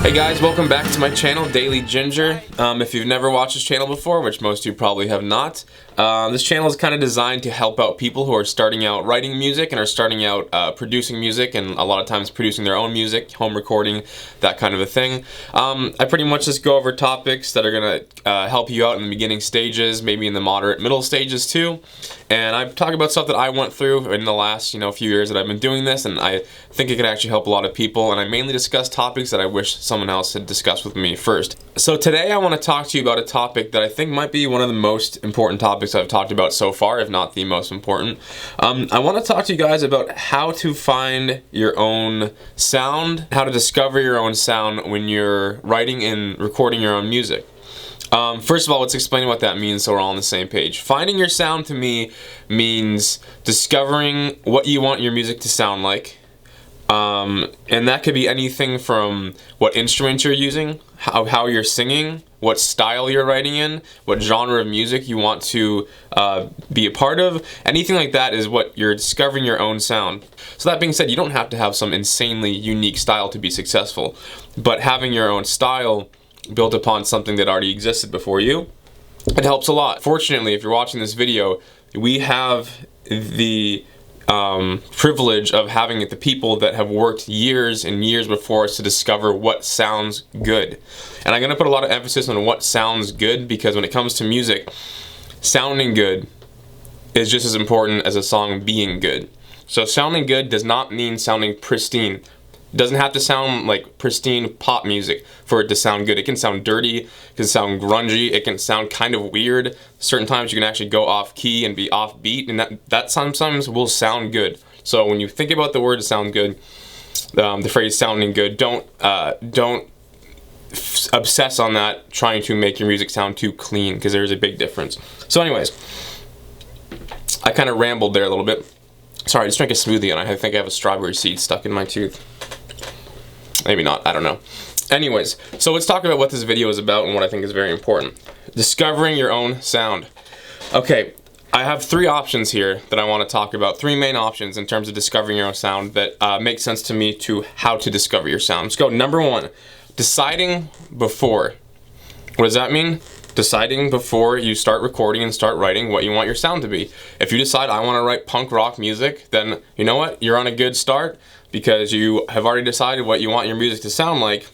Hey guys, welcome back to my channel, Daily Ginger. If you've never watched this channel before, which most of you probably have not, this channel is kind of designed to help out people who are starting out writing music and are starting out producing music, and a lot of times producing their own music, home recording, that kind of a thing. I pretty much just go over topics that are going to help you out in the beginning stages, maybe in the moderate middle stages too. And I talk about stuff that I went through in the last, few years that I've been doing this, and I think it could actually help a lot of people. And I mainly discuss topics that I wish someone else had discussed with me first. So today I want to talk to you about a topic that I think might be one of the most important topics I've talked about so far, if not the most important. I want to talk to you guys about how to find your own sound, how to discover your own sound when you're writing and recording your own music. First of all, let's explain what that means so we're all on the same page. Finding your sound to me means discovering what you want your music to sound like. And that could be anything from what instrument you're using, how you're singing, what style you're writing in, what genre of music you want to be a part of. Anything like that is what you're discovering your own sound. So that being said, you don't have to have some insanely unique style to be successful, but having your own style built upon something that already existed before you, it helps a lot. Fortunately, if you're watching this video, we have the privilege of having the people that have worked years and years before us to discover what sounds good. And I'm going to put a lot of emphasis on what sounds good, because when it comes to music, sounding good is just as important as a song being good. So sounding good does not mean sounding pristine. It doesn't have to sound like pristine pop music for it to sound good. It can sound dirty, it can sound grungy, it can sound kind of weird. Certain times you can actually go off key and be off beat, and that sometimes will sound good. So when you think about the word sound good, the phrase sounding good, don't obsess on that trying to make your music sound too clean, because there's a big difference. So anyways, I kind of rambled there a little bit. Sorry, I just drank a smoothie and I think I have a strawberry seed stuck in my tooth. Maybe not, I don't know. Anyways, so let's talk about what this video is about and what I think is very important. Discovering your own sound. Okay, I have three options here that I want to talk about. Three main options in terms of discovering your own sound that make sense to me to how to discover your sound. Let's go. Number one, deciding before. What does that mean? Deciding before you start recording and start writing what you want your sound to be. If you decide I want to write punk rock music, then you know what? You're on a good start, because you have already decided what you want your music to sound like,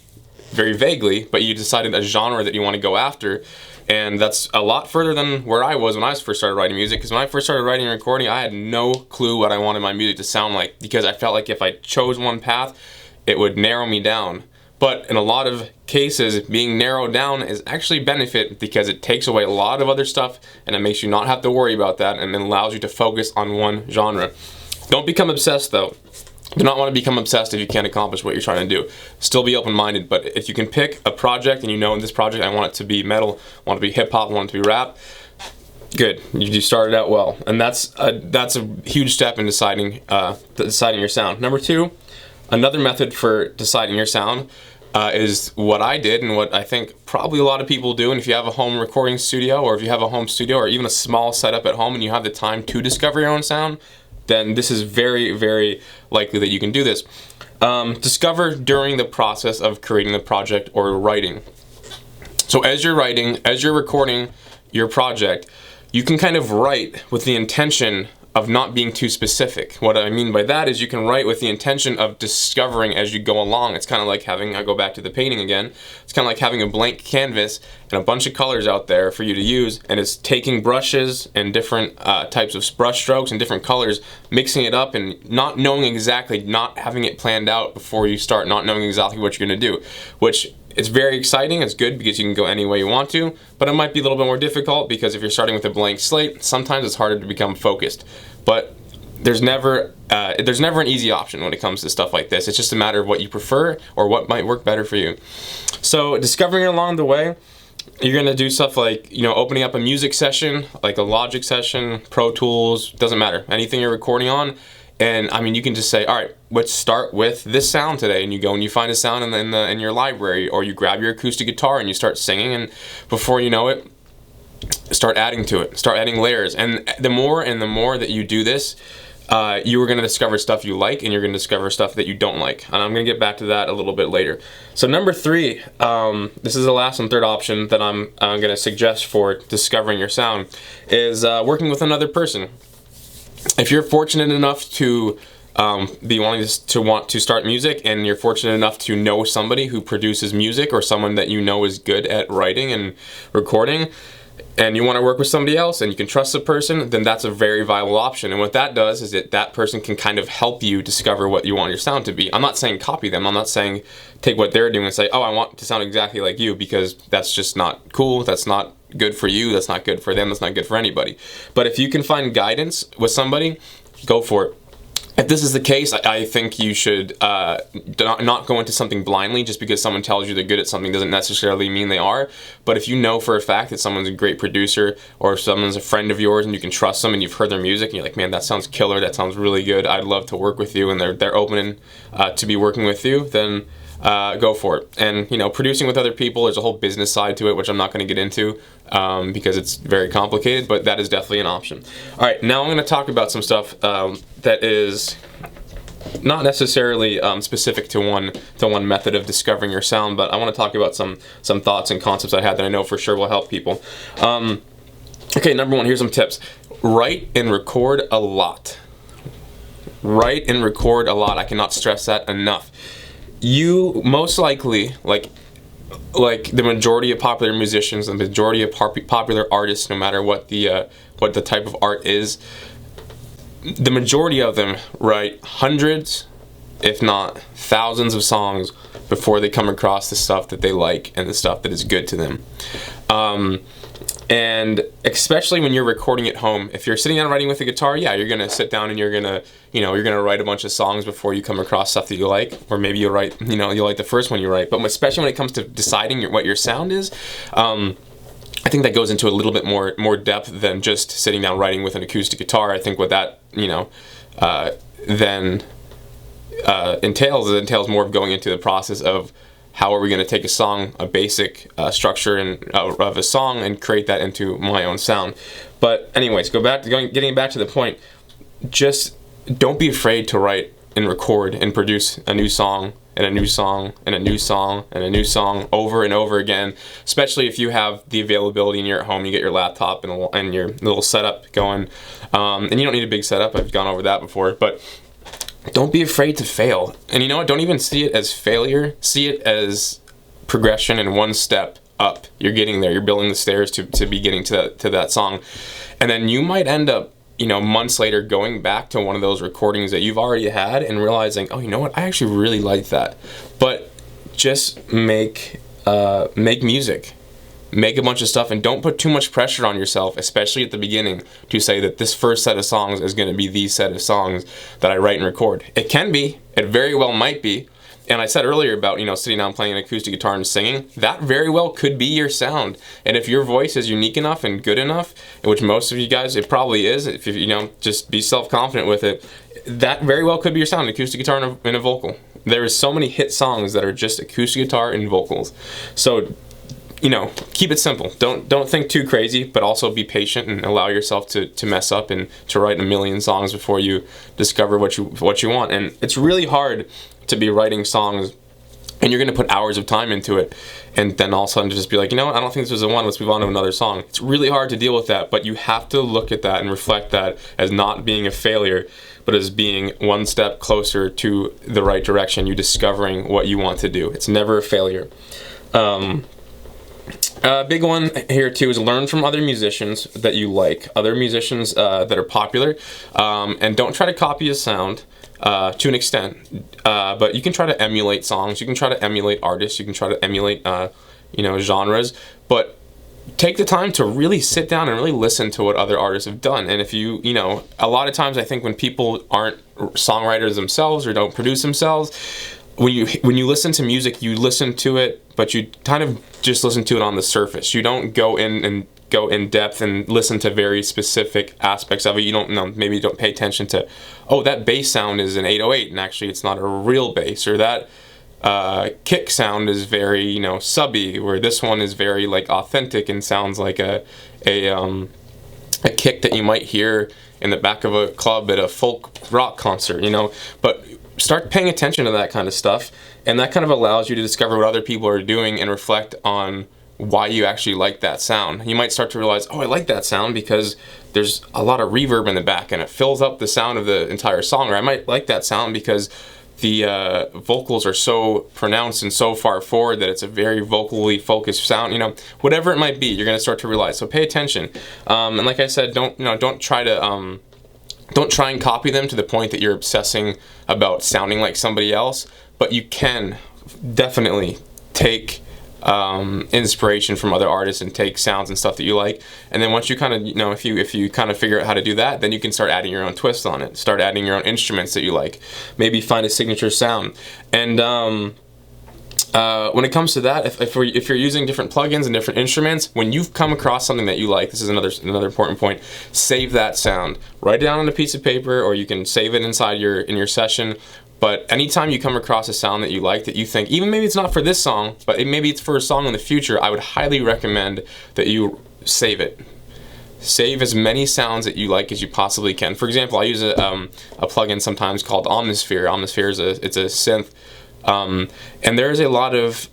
very vaguely, but you decided a genre that you want to go after. And that's a lot further than where I was when I first started writing music, because when I first started writing and recording, I had no clue what I wanted my music to sound like, because I felt like if I chose one path, it would narrow me down. But in a lot of cases, being narrowed down is actually benefit, because it takes away a lot of other stuff and it makes you not have to worry about that, and it allows you to focus on one genre. Don't become obsessed though. Do not want to become obsessed if you can't accomplish what you're trying to do. Still be open-minded, but if you can pick a project and you know in this project I want it to be metal, I want it to be hip-hop, I want it to be rap, good. You started out well. And that's a huge step in deciding your sound. Number two, another method for deciding your sound is what I did and what I think probably a lot of people do. And if you have a home recording studio, or if you have a home studio, or even a small setup at home and you have the time to discover your own sound, then this is very, very likely that you can do this. Discover during the process of creating the project or writing. So as you're writing, as you're recording your project, you can kind of write with the intention of not being too specific. What I mean by that is you can write with the intention of discovering as you go along. It's kind of like having, I go back to the painting again, it's kind of like having a blank canvas and a bunch of colors out there for you to use, and it's taking brushes and different types of brush strokes and different colors, mixing it up and not knowing exactly, not having it planned out before you start, not knowing exactly what you're going to do, which it's very exciting. It's good because you can go any way you want to, but it might be a little bit more difficult because if you're starting with a blank slate, sometimes it's harder to become focused. But there's never an easy option when it comes to stuff like this. It's just a matter of what you prefer or what might work better for you. So discovering along the way, you're gonna do stuff like, opening up a music session, like a Logic session, Pro Tools, doesn't matter, anything you're recording on. And I mean, you can just say, all right, let's start with this sound today, and you go and you find a sound in your library, or you grab your acoustic guitar and you start singing, and before you know it, start adding to it, start adding layers. And the more that you do this, you are going to discover stuff you like, and you're going to discover stuff that you don't like. And I'm going to get back to that a little bit later. So number 3, this is the last and third option that I'm going to suggest for discovering your sound, is working with another person. If you're fortunate enough to be wanting to want to start music, and you're fortunate enough to know somebody who produces music, or someone that you know is good at writing and recording, and you want to work with somebody else and you can trust the person, then that's a very viable option. And what that does is that person can kind of help you discover what you want your sound to be. I'm not saying copy them. I'm not saying take what they're doing and say, oh, I want to sound exactly like you, because that's just not cool. That's not good for you. That's not good for them. That's not good for anybody. But if you can find guidance with somebody, go for it. If this is the case, I think you should not go into something blindly. Just because someone tells you they're good at something doesn't necessarily mean they are. But if you know for a fact that someone's a great producer, or if someone's a friend of yours and you can trust them and you've heard their music and you're like, man, that sounds killer, that sounds really good, I'd love to work with you, and they're open to be working with you, then go for it. And producing with other people, there's a whole business side to it, which I'm not going to get into because it's very complicated, but that is definitely an option. All right, now I'm going to talk about some stuff that is not necessarily specific to one method of discovering your sound, but I want to talk about some thoughts and concepts I had that I know for sure will help people. Okay, number 1, here's some tips. Write and record a lot. Write and record a lot. I cannot stress that enough. You most likely, like the majority of popular musicians, the majority of popular artists, no matter what the type of art is, the majority of them write hundreds, if not thousands of songs before they come across the stuff that they like and the stuff that is good to them. And especially when you're recording at home, if you're sitting down writing with a guitar, yeah, you're gonna sit down and you're gonna write a bunch of songs before you come across stuff that you like, or maybe you'll write, you like the first one you write. But especially when it comes to deciding what your sound is, I think that goes into a little bit more depth than just sitting down writing with an acoustic guitar. I think what that then entails more of going into the process of how are we going to take a song, a basic structure of a song, and create that into my own sound. But anyways, getting back to the point, just don't be afraid to write and record and produce a new song and a new song and a new song and a new song over and over again, especially if you have the availability and you're at home, you get your laptop and your little setup going. And you don't need a big setup, I've gone over that before, but don't be afraid to fail. And you know what? Don't even see it as failure. See it as progression and one step up. You're getting there. You're building the stairs to be getting to that song. And then you might end up, months later going back to one of those recordings that you've already had and realizing, oh, you know what? I actually really like that. But just make music. Make a bunch of stuff, and don't put too much pressure on yourself, especially at the beginning, to say that this first set of songs is going to be the set of songs that I write and record. It can be. It very well might be. And I said earlier about, sitting down playing an acoustic guitar and singing, that very well could be your sound. And if your voice is unique enough and good enough, which most of you guys, it probably is, if you just be self-confident with it, that very well could be your sound, an acoustic guitar and a vocal. There is so many hit songs that are just acoustic guitar and vocals. So keep it simple. Don't think too crazy, but also be patient and allow yourself to mess up and to write a million songs before you discover what you want. And it's really hard to be writing songs and you're going to put hours of time into it, and then all of a sudden just be like, I don't think this was the one, let's move on to another song. It's really hard to deal with that, but you have to look at that and reflect that as not being a failure, but as being one step closer to the right direction, you discovering what you want to do. It's never a failure. Big one here too is learn from other musicians that you like, other musicians that are popular, and don't try to copy a sound to an extent, but you can try to emulate songs, you can try to emulate artists, you can try to emulate genres, but take the time to really sit down and really listen to what other artists have done. And if a lot of times I think when people aren't songwriters themselves or don't produce themselves, when you listen to music, you listen to it, but you kind of just listen to it on the surface. You don't go in depth and listen to very specific aspects of it. You don't know, maybe you don't pay attention to, oh, that bass sound is an 808 and actually it's not a real bass, or that kick sound is very subby, where this one is very like authentic and sounds like a kick that you might hear in the back of a club at a folk rock concert, you know. But start paying attention to that kind of stuff, and that kind of allows you to discover what other people are doing and reflect on why you actually like that sound. You might start to realize, oh, I like that sound because there's a lot of reverb in the back and it fills up the sound of the entire song. Or I might like that sound because the vocals are so pronounced and so far forward that it's a very vocally focused sound. You know, whatever it might be, you're gonna start to realize. So pay attention. And like I said, don't try and copy them to the point that you're obsessing about sounding like somebody else. But you can definitely take inspiration from other artists and take sounds and stuff that you like, and then once you kind of, you know, if you kind of figure out how to do that, then you can start adding your own twist on it, start adding your own instruments that you like, maybe find a signature sound. And when it comes to that, if you're using different plugins and different instruments, when you've come across something that you like, this is another important point, save that sound, write it down on a piece of paper, or you can save it inside in your session. But anytime you come across a sound that you like, that you think, even maybe it's not for this song, but maybe it's for a song in the future, I would highly recommend that you save it. Save as many sounds that you like as you possibly can. For example, I use a plugin sometimes called Omnisphere. Omnisphere is it's a synth, and there's a lot of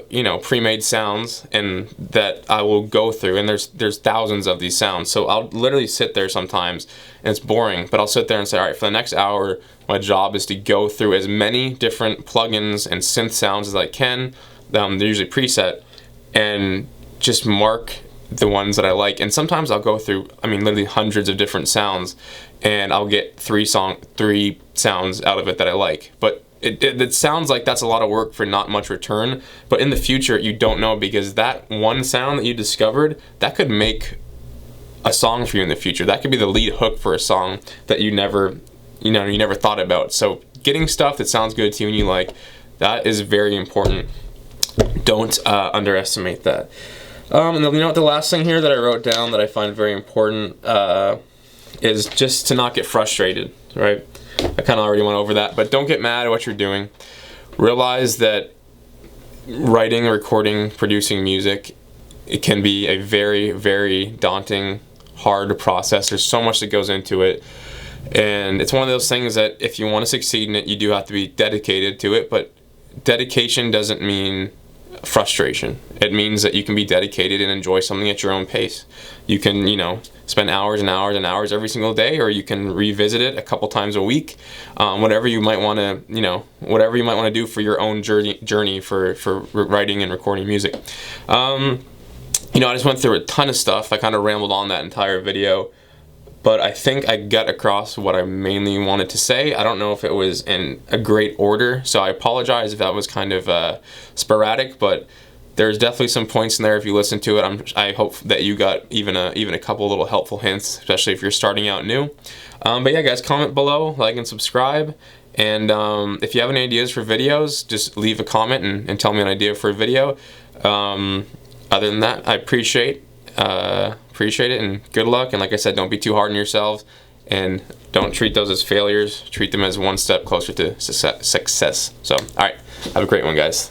you know, pre-made sounds and that I will go through, and there's thousands of these sounds. So I'll literally sit there sometimes, and it's boring, but I'll sit there and say, all right, for the next hour, my job is to go through as many different plugins and synth sounds as I can. They're usually preset, and just mark the ones that I like. And sometimes I'll go through, I mean, literally hundreds of different sounds, and I'll get three sounds out of it that I like. But it sounds like that's a lot of work for not much return, but in the future you don't know, because that one sound that you discovered, that could make a song for you in the future. That could be the lead hook for a song that you never thought about. So getting stuff that sounds good to you and you like, that is very important. Don't underestimate that. And then, you know, the last thing here that I wrote down that I find very important is just to not get frustrated, right? I kind of already went over that, but don't get mad at what you're doing. Realize that writing, recording, producing music, it can be a very, very daunting, hard process. There's so much that goes into it. And it's one of those things that if you want to succeed in it, you do have to be dedicated to it. But dedication doesn't mean frustration. It means that you can be dedicated and enjoy something at your own pace. You can, you know, spend hours and hours and hours every single day, or you can revisit it a couple times a week. Whatever you might want to, you know, whatever you might want to do for your own journey for writing and recording music. You know, I just went through a ton of stuff. I kind of rambled on that entire video, but I think I got across what I mainly wanted to say. I don't know if it was in a great order, so I apologize if that was kind of sporadic, but there's definitely some points in there. If you listen to it, I hope that you got even a couple little helpful hints, especially if you're starting out new. But yeah, guys, comment below, like and subscribe. And if you have any ideas for videos, just leave a comment and tell me an idea for a video. Other than that, I appreciate it, and good luck. And like I said, don't be too hard on yourselves, and don't treat those as failures. Treat them as one step closer to success. So, all right, have a great one, guys.